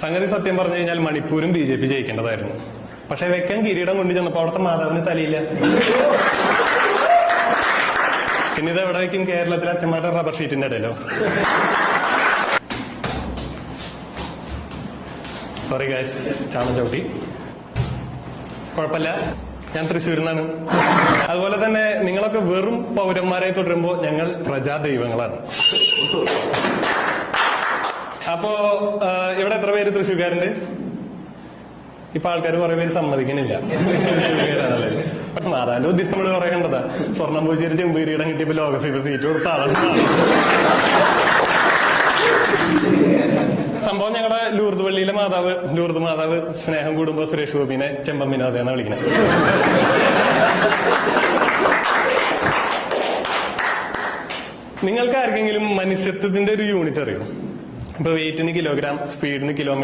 സംഗതി സത്യം പറഞ്ഞു കഴിഞ്ഞാൽ മണിപ്പൂരും BJP ജയിക്കേണ്ടതായിരുന്നു. പക്ഷെ വെക്കൻ കിരീടം കൊണ്ട് ചെന്നപ്പോ അവിടുത്തെ മാതാവിന് തലയില്ല. പിന്നെ ഇത് എവിടെ വയ്ക്കും? കേരളത്തിലെ അച്ഛന്മാരുടെ റബ്ബർ ഷീറ്റിന്റെ ഇടയിലോ? സോറി ഗൈസ്, ചാണം ചവിട്ടി. കുഴപ്പമില്ല, ഞാൻ തൃശ്ശൂരിൽ നിന്നാണ്. അതുപോലെ തന്നെ നിങ്ങളൊക്കെ വെറും പൗരന്മാരായി തുടരുമ്പോ ഞങ്ങൾ പ്രജാദൈവങ്ങളാണ്. അപ്പോ ഇവിടെ എത്ര പേര് തൃശ്ശൂർക്കാരുണ്ട്? ഇപ്പൊ ആൾക്കാർ കുറെ പേര് സമ്മതിക്കണില്ല തൃശ്ശൂർക്കാരാണല്ലേ. പക്ഷെ മാതാവിന്റെ ഉദ്ദേശം നമ്മൾ കുറെ കണ്ടതാ. സ്വർണം പൂച്ചിരി ചെമ്പീരിയിടം കിട്ടിയപ്പോ ലോകസഭ സീറ്റ് കൊടുത്ത ആളാണ്. സംഭവം ഞങ്ങളുടെ ലൂർദ് പള്ളിയിലെ ലൂർദ് മാതാവ് സ്നേഹം കൂടുമ്പോ സുരേഷ് ഗോപിനെ ചെമ്പൻ വിനോദെന്നാ വിളിക്കുന്നത്. നിങ്ങൾക്ക് ആർക്കെങ്കിലും മനുഷ്യത്വത്തിന്റെ ഒരു യൂണിറ്റ് അറിയോ? ഇപ്പൊ വെയിറ്റിന് കിലോഗ്രാം, സ്പീഡിന് കിലോമീറ്റർ